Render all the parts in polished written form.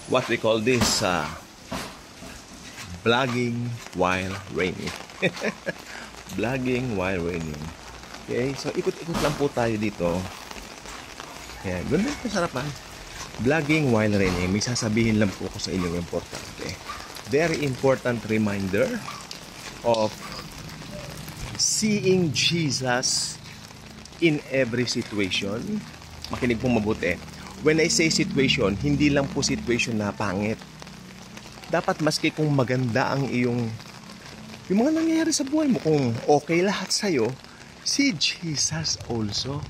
what we call this, vlogging while raining. Vlogging while raining. Okay, so ikot-ikot lang po tayo dito. Ayan, ganda yung sarapan. Vlogging while raining. May sasabihin lang po ko sa inyo importante. Very important reminder of seeing Jesus in every situation. Makinig pong mabuti. When I say situation, hindi lang po situation na pangit. Dapat maski kung maganda ang yung mga nangyayari sa buhay mo, kung okay lahat sa'yo, see Jesus also.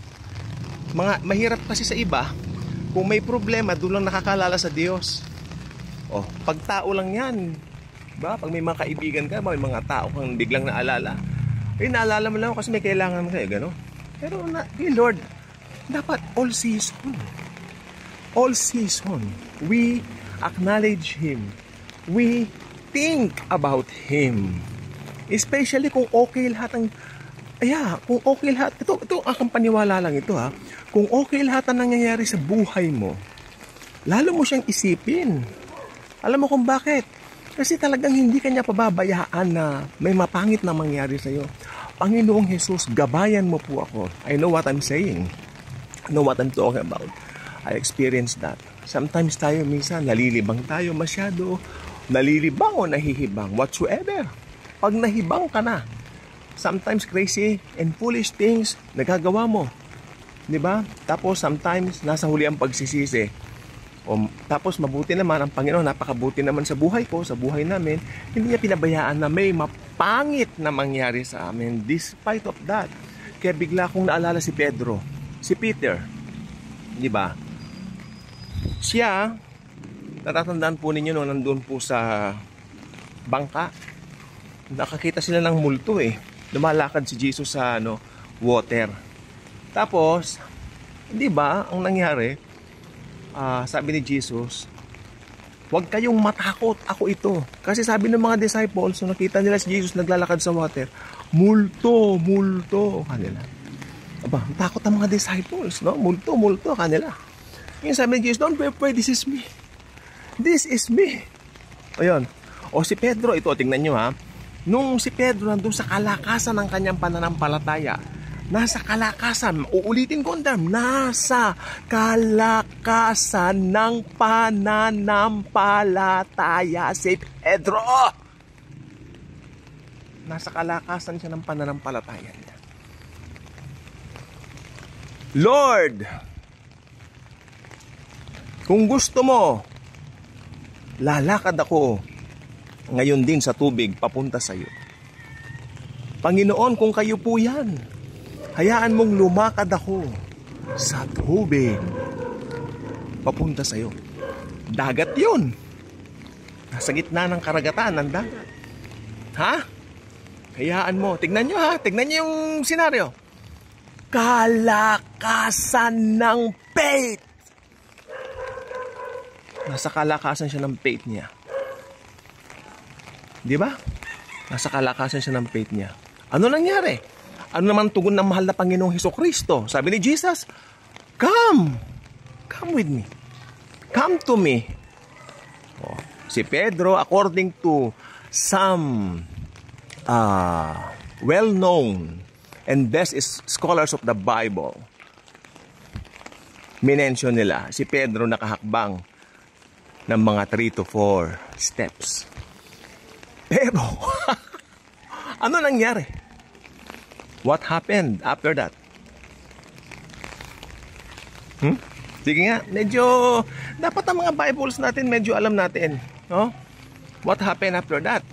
Mahirap kasi sa iba, kung may problema, doon lang nakakalala sa Diyos. Pag tao lang yan. Diba? Pag may mga kaibigan ka, may mga tao kang biglang naalala. Naalala mo lang kasi may kailangan kayo, gano'n. Pero Lord, dapat all season. All season, we acknowledge Him. We think about Him. Especially kung okay lahat ang... kung okay lahat... Ito akong paniwala lang ito ha. Kung okay lahat ang nangyayari sa buhay mo, lalo mo siyang isipin. Alam mo kung bakit? Kasi talagang hindi kanya pababayaan na may mapangit na mangyari sa'yo. Panginoong Jesus, gabayan mo po ako. I know what I'm saying. I know what I'm talking about. I experienced that. Sometimes tayo minsan nalilibang tayo masyado. Nalilibang o nahihibang. Whatsoever. Pag nahibang ka na, sometimes crazy and foolish things nagagawa mo. Diba? Tapos sometimes nasa huli ang pagsisisi. Tapos mabuti naman ang Panginoon, napakabuti naman sa buhay ko, sa buhay namin. Hindi niya pinabayaan na may mapangit na mangyari sa amin. Despite of that. Kaya bigla kong naalala si Pedro. Si Peter. Diba? Siya, natatandaan po ninyo nung nandun po sa bangka, nakakita sila ng multo lumalakad si Jesus sa water. Tapos, di ba, ang nangyari, sabi ni Jesus, huwag kayong matakot, ako ito. Kasi sabi ng mga disciples, nung nakita nila si Jesus naglalakad sa water, multo kanila. Aba, takot ang mga disciples, no? Multo kanila. Yung sabi ni Jesus, don't be afraid, this is me. This is me. Ayun. Si Pedro, ito, tingnan nyo ha. Nung si Pedro nandun sa kalakasan ng kanyang pananampalataya, nasa kalakasan, uulitin ko ang term, nasa kalakasan ng pananampalataya si Pedro. Nasa kalakasan siya ng pananampalataya niya. Lord, kung gusto mo, lalakad ako ngayon din sa tubig papunta sa iyo. Panginoon, kung kayo po yan, hayaan mong lumakad ako sa tubig papunta sa iyo. Dagat yun. Nasa gitna ng karagatan ng dagat. Ha? Hayaan mo. Tignan nyo ha. Tignan nyo yung senaryo. Kalakasan ng faith. Nasa kalakasan siya ng faith niya. Di ba? Nasa kalakasan siya ng faith niya. Ano nangyari? Ano naman tugon ng mahal na Panginoong Hesukristo? Sabi ni Jesus, come with me. Come to me. Si Pedro, according to some well-known and best scholars of the Bible, minention nila, si Pedro nakahakbang ng mga 3 to 4 steps. Pero, ano nangyari? What happened after that? Sige nga, medyo, dapat ang mga Bibles natin, medyo alam natin. No? What happened after that?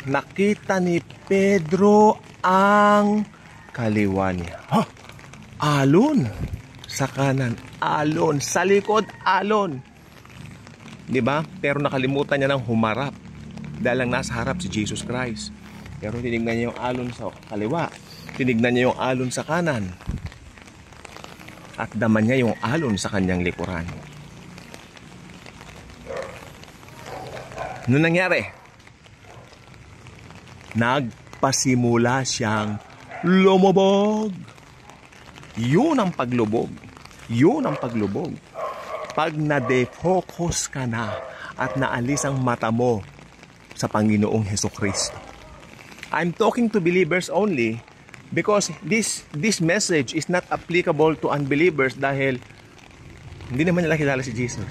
Nakita ni Pedro ang kaliwa niya. Alon sa kanan, alon sa likod, alon. 'Di ba? Pero nakalimutan niya ng humarap dahil lang nasa harap si Jesus Christ. Pero tinignan niya yung alon sa kaliwa, tinignan niya yung alon sa kanan, at daman niya yung alon sa kanyang likuran. Ano nangyari? Nagpasimula siyang lumubog. Yun ang paglubog. Yun ang paglubog. Pag na-defocus ka na at naalis ang mata mo sa Panginoong Hesukristo. I'm talking to believers only because this message is not applicable to unbelievers dahil hindi naman nila kilala si Jesus.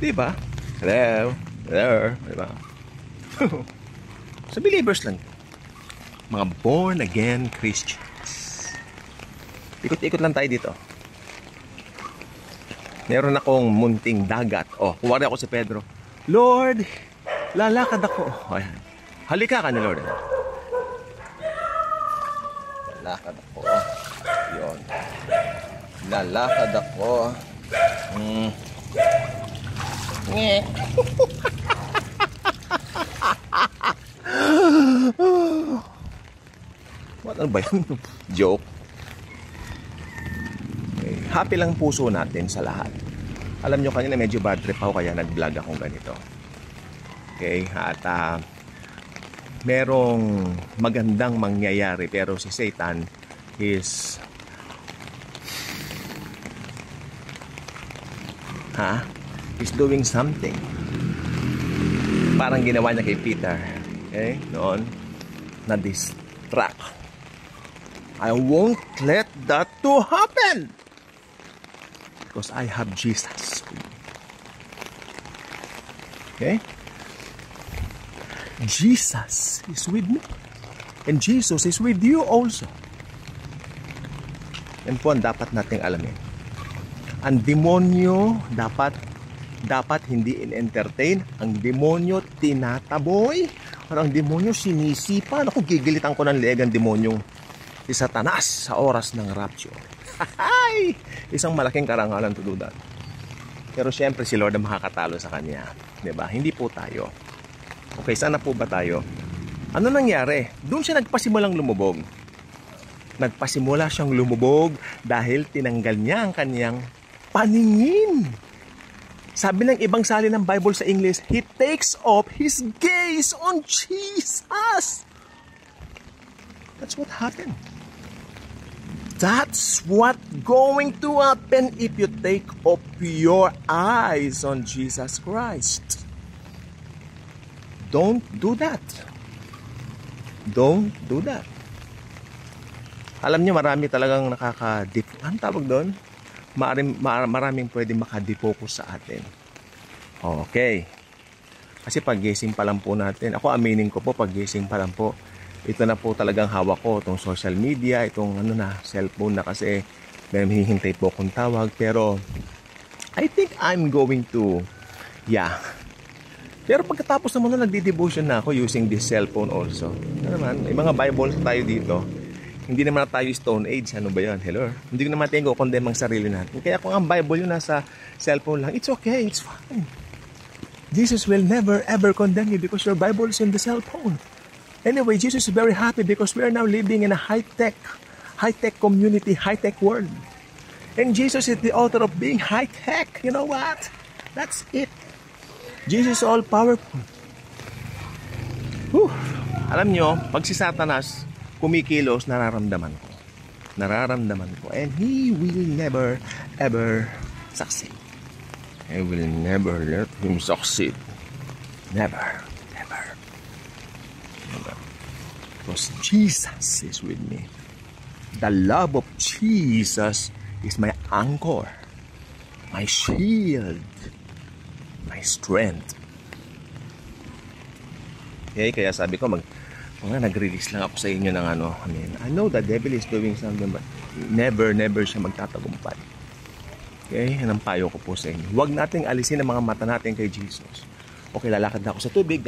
Diba? Hello? Hello? Diba? Sa believers lang. Mga born again Christians. Ikot-ikot lang tayo dito. Meron akong munting dagat. Oh, kuwari ako si Pedro. Lord, lalakad ako. Oh, ayan. Halika ka ni Lord. Lalakad ako. Yun. Lalakad ako. What, ano ba yun? Joke. Okay. Happy lang puso natin sa lahat. Alam nyo kanina medyo bad trip ako kaya nag-vlog akong ganito. Okay, at merong magandang mangyayari pero si Satan is is doing something. Parang ginawa niya kay Peter. Okay, noon na-distract. I won't let that to happen because I have Jesus. Okay? Jesus is with me. And Jesus is with you also. Yan po ang dapat nating alamin. Ang demonyo dapat hindi in-entertain. Ang demonyo tinataboy. Or ang demonyo sinisipa. Naku, gigilitan ko ng leeg ang demonyong si Satanas sa oras ng rapture. Isang malaking karangalan to do that. Pero syempre si Lord ang makakatalo sa kanya. Diba? Hindi po tayo. Okay, sana po ba tayo? Ano nangyari? Doon siya nagpasimulang lumubog. Nagpasimula siyang lumubog dahil tinanggal niya ang kanyang paningin. Sabi ng ibang salin ng Bible sa English, he takes off his gaze on Jesus. That's what happened. That's what going to happen if you take off your eyes on Jesus Christ. Don't do that. Don't do that. Alam niyo, marami talagang ang tawag doon? Maraming pwede makadefocus sa atin. Okay. Kasi paggising pa lang po natin, ako aminin ko po, paggising pa lang po, ito na po talagang hawak ko, itong social media, itong cellphone na kasi may hihintay po akong tawag. Pero, I think I'm going to, Pero pagkatapos naman na nagdi-devotion na ako using this cellphone also. Ano naman, may mga Bibles tayo dito. Hindi naman na tayo Stone Age. Ano ba yan? Hello? Hindi ko naman tayo condemn ang sarili natin. Kaya kung ang Bible yun nasa cellphone lang, it's okay, it's fine. Jesus will never ever condemn you because your Bible is in the cellphone. Anyway, Jesus is very happy because we are now living in a high-tech community, high-tech world. And Jesus is the author of being high-tech. You know what? That's it. Jesus is all-powerful. Alam nyo, pag si Satanas kumikilos, nararamdaman ko. And he will never, ever succeed. I will never let him succeed. Never. Because Jesus is with me. The love of Jesus is my anchor, my shield, my strength. Okay, kaya sabi ko nag-release lang ako sa inyo ng I know the devil is doing something but never siya magtatagumpay. Okay, yan ang payo ko po sa inyo. Huwag nating alisin ang mga mata natin kay Jesus. Okay, lalakad na ako sa tubig.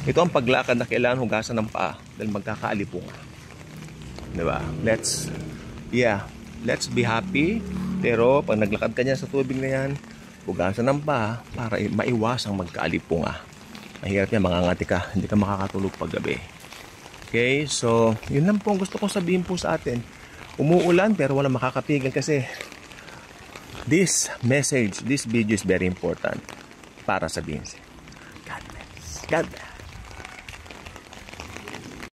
Ito ang paglakad na kailangan hugasan ng paa dahil magkakaalipungan. Diba? Let's be happy. Pero pag naglakad ka niya sa tubig na yan, hugasan ng paa para maiwasang magkaalipunga. Mahirap yan, mangangati ka, hindi ka makakatulog paggabi. Okay, so yun lang po ang gusto kong sabihin po sa atin. Umuulan pero wala makakapigil kasi this message, this video is very important para sabihin siya. God bless.